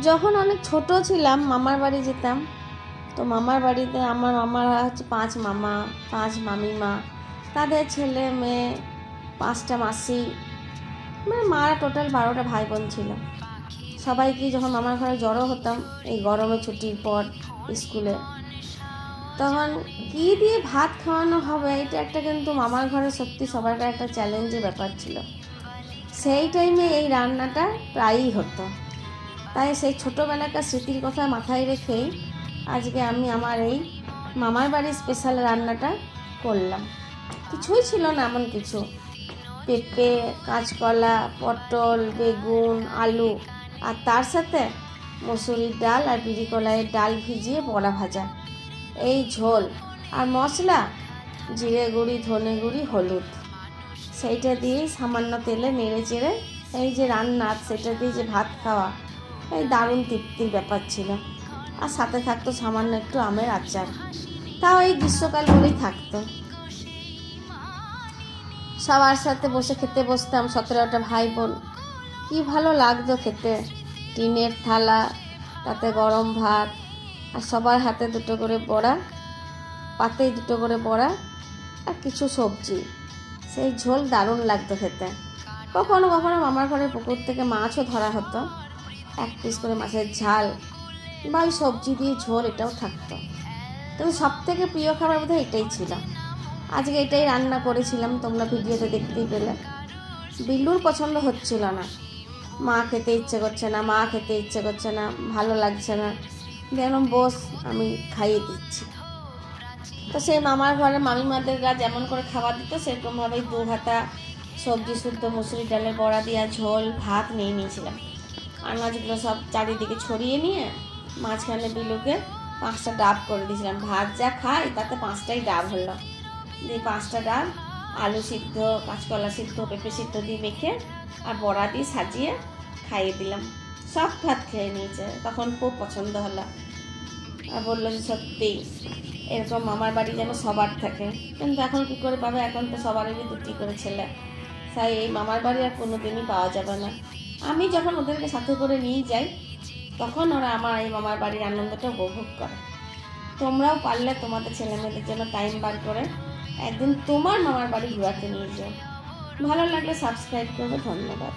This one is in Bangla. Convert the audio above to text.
যখন অনেক ছোট ছিলাম মামার বাড়ি যেতাম, তো মামার বাড়িতে আমার মামারা হচ্ছে 5 মামা 5 মামিমা, তাদের ছেলে মেয়ে 5টা মাসি, মানে মারা টোটাল 12টা ভাই বোন ছিল। সবাইকে যখন মামার ঘরে জড়ো হতাম এই গরমে ছুটির পর স্কুলে, তখন কী দিয়ে ভাত খাওয়ানো হবে এটা একটা কিন্তু মামার ঘরে সত্যি সবার একটা চ্যালেঞ্জের ব্যাপার ছিল। সেই টাইমে এই রান্নাটা প্রায়ই হতো। তাই সেই ছোটোবেলাকার স্মৃতির কথা মাথায় রেখেই আজকে আমি আমার এই মামার বাড়ির স্পেশাল রান্নাটা করলাম। কিছুই ছিল না এমন কিছু, পেঁপে, কাঁচকলা, পটল, বেগুন, আলু, আর তার সাথে মসুরির ডাল আর বিরি কলাইয়ের ডাল ভিজিয়ে বড়া ভাজা, এই ঝোল আর মশলা জিরে গুঁড়ি, ধনে গুঁড়ি, হলুদ, সেইটা দিয়েই সামান্য তেলে নেড়ে চেড়ে এই যে রান্না, সেটা দিয়ে যে ভাত খাওয়া, এই দারুণ তৃপ্তির ব্যাপার ছিল। আর সাথে থাকতো সামান্য একটু আমের আচার, তাও এই গ্রীষ্মকাল বলেই থাকতো। সবার সাথে বসে খেতে বসতাম, 17টা ভাই বোন, কী ভালো লাগতো খেতে। টিনের থালা, তাতে গরম ভাত, আর সবার হাতে 2টো করে বড়া, পাতেই 2টো করে বড়া, আর কিছু সবজি, সেই ঝোল দারুণ লাগতো খেতে। কখনো কখনো মামার ঘরের পুকুর থেকে মাছও ধরা হতো, 1 পিস করে মাছের ঝাল বা ওই সবজি দিয়ে ঝোল, এটাও থাকতো। কিন্তু সবথেকে প্রিয় খাবার বোধহয় এটাই ছিল। আজকে এটাই রান্না করেছিলাম, তোমরা ভিডিওতে দেখতেই পেলে। বিল্লুর পছন্দ হচ্ছিল না, মা খেতে ইচ্ছে করছে না, মা খেতে ইচ্ছে করছে না, ভালো লাগছে না, যেন বস আমি খাইয়ে দিচ্ছি। তো সেই মামার ঘরে মামিমাদেররা যেমন করে খাবার দিত সেরকমভাবেই 2 হাতা সবজি শুদ্ধ মসুরি ডালের বড়া দিয়া ঝোল ভাত নিয়ে নিয়েছিলাম। আনাজগুলো সব চারিদিকে ছড়িয়ে নিয়ে মাঝখানে বিলুকে 5টা ডাব করে দিয়েছিলাম। ভাত যা খাই তাতে 5টাই ডাব হলো। দিয়ে 5টা ডাব আলু সিদ্ধ, কাঁচকলা সিদ্ধ, পেঁপে সিদ্ধ দিয়ে মেখে আর বড়া দিয়ে সাজিয়ে খাইয়ে দিলাম। সব ভাত খেয়ে নিয়েছে, তখন খুব পছন্দ হলো। আর বললো যে সত্যি এরকম মামার বাড়ি যেন সবার থাকে, কিন্তু এখন কী করে পাবে, এখন তো সবারই 2টি করে ছেলে, তাই এই মামার বাড়ি আর কোনো দিনই পাওয়া যাবে না। আমি যখন ওদেরকে সাথে করে নিয়ে যাই তখন ওরা আমার এই মামার বাড়ির আনন্দটা উপভোগ করে। তোমরাও পারলে তোমাদের ছেলেমেয়েদের জন্য টাইম বার করে একদিন তোমার মামার বাড়ি ঘোরাতে নিয়ে যাও। ভালো লাগলে সাবস্ক্রাইব করবে। ধন্যবাদ।